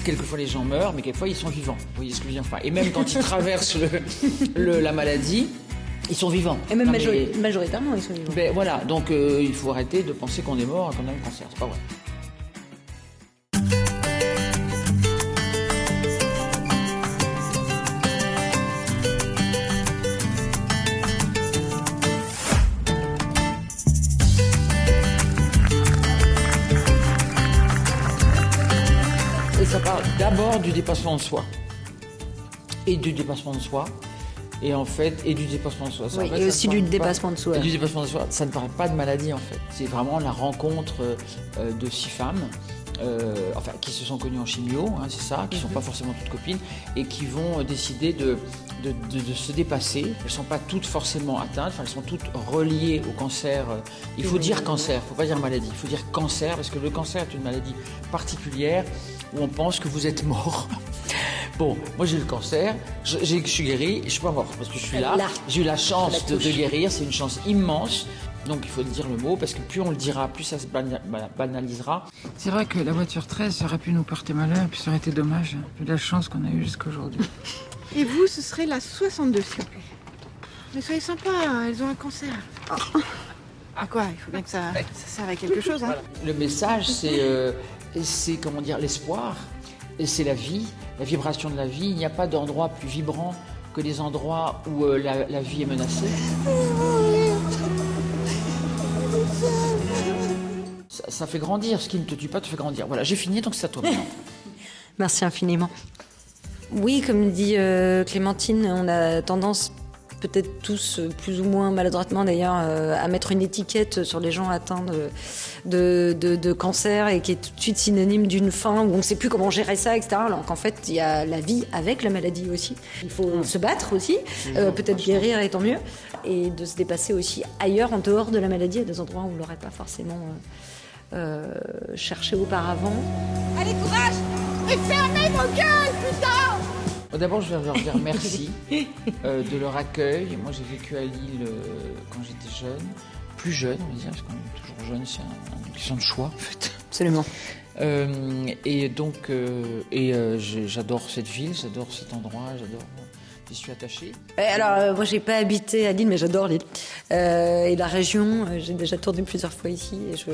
quelquefois les gens meurent, mais quelquefois ils sont vivants. Vous voyez ce que je veux dire? Et même quand ils traversent la maladie, ils sont vivants. Et même majoritairement, ils sont vivants. Ben, voilà, donc il faut arrêter de penser qu'on est mort et qu'on a le cancer. C'est pas vrai. Et ça parle d'abord du dépassement de soi. Et du dépassement de soi. Et en fait, et du dépassement de soi. Oui, et aussi du dépassement de soi. Et du dépassement de soi, ça ne parle pas de maladie en fait. C'est vraiment la rencontre de 6 femmes, qui se sont connues en chimio, hein, c'est ça, qui ne sont pas forcément toutes copines, et qui vont décider de se dépasser. Elles ne sont pas toutes forcément atteintes, elles sont toutes reliées au cancer. Il faut dire cancer, il ne faut pas dire maladie, il faut dire cancer, parce que le cancer est une maladie particulière où on pense que vous êtes mort. Bon, moi j'ai eu le cancer, je suis guéri, et je suis pas mort parce que je suis là. J'ai eu la chance de guérir, c'est une chance immense. Donc il faut dire le mot parce que plus on le dira, plus ça se banalisera. C'est vrai que la voiture 13 ça aurait pu nous porter malheur, puis ça aurait été dommage, vu la chance qu'on a eue jusqu'à aujourd'hui. Et vous, ce serait la 62, s'il vous plaît. Mais soyez sympa, elles ont un cancer. Oh. Ah quoi, il faut bien que ça serve à quelque chose. Hein. Le message, c'est comment dire, l'espoir. Et c'est la vie, la vibration de la vie. Il n'y a pas d'endroit plus vibrant que les endroits où la vie est menacée. Ça fait grandir. Ce qui ne te tue pas te fait grandir. Voilà, j'ai fini, donc c'est à toi maintenant. Merci infiniment. Oui, comme dit Clémentine, on a tendance, peut-être tous, plus ou moins maladroitement d'ailleurs, à mettre une étiquette sur les gens atteints de cancer et qui est tout de suite synonyme d'une fin où on ne sait plus comment gérer ça, etc. Alors qu'en fait, il y a la vie avec la maladie aussi. Il faut se battre aussi, peut-être guérir et tant mieux, et de se dépasser aussi ailleurs, en dehors de la maladie, à des endroits où on ne l'aurait pas forcément cherché auparavant. Allez, courage! Et fermez vos gueules, putain! D'abord, je vais leur dire merci de leur accueil. Moi, j'ai vécu à Lille quand j'étais jeune, plus jeune, on va dire, parce qu'on est toujours jeune, c'est une question de choix, en fait. Absolument. Et donc, j'adore cette ville, j'adore cet endroit, j'y suis attachée. Alors, moi, j'ai pas habité à Lille, mais j'adore Lille. Et la région, j'ai déjà tourné plusieurs fois ici, et je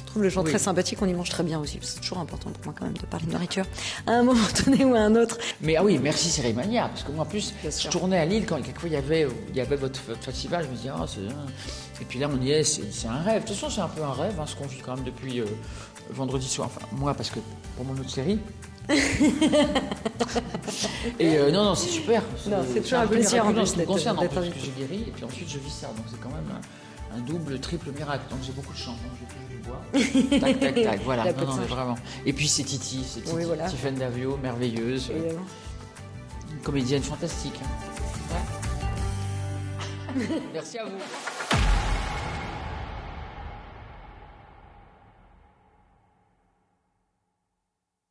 trouve les gens très sympathiques, on y mange très bien aussi. C'est toujours important pour moi quand même de parler de nourriture, à un moment donné ou à un autre. Mais ah oui, merci Cérémania, parce que moi en plus, je tournais à Lille quand quelquefois il y avait votre festival, je me disais, c'est... Et puis là on y est, c'est un rêve. De toute façon c'est un peu un rêve, hein, ce qu'on vit quand même depuis vendredi soir. Enfin moi, parce que pour mon autre série... Et non, c'est super. C'est toujours un plaisir en plus ce qui me concerne, en plus, que j'ai guéri et puis ensuite je vis ça. Donc c'est quand même un double, triple miracle. Donc j'ai beaucoup de chance. Donc je vais toucher du bois. Tac, tac, tac. Voilà. Non, mais vraiment. Et puis c'est Titi, oui, voilà. Tiffaine Davio, merveilleuse, une comédienne fantastique. Ouais. Merci à vous.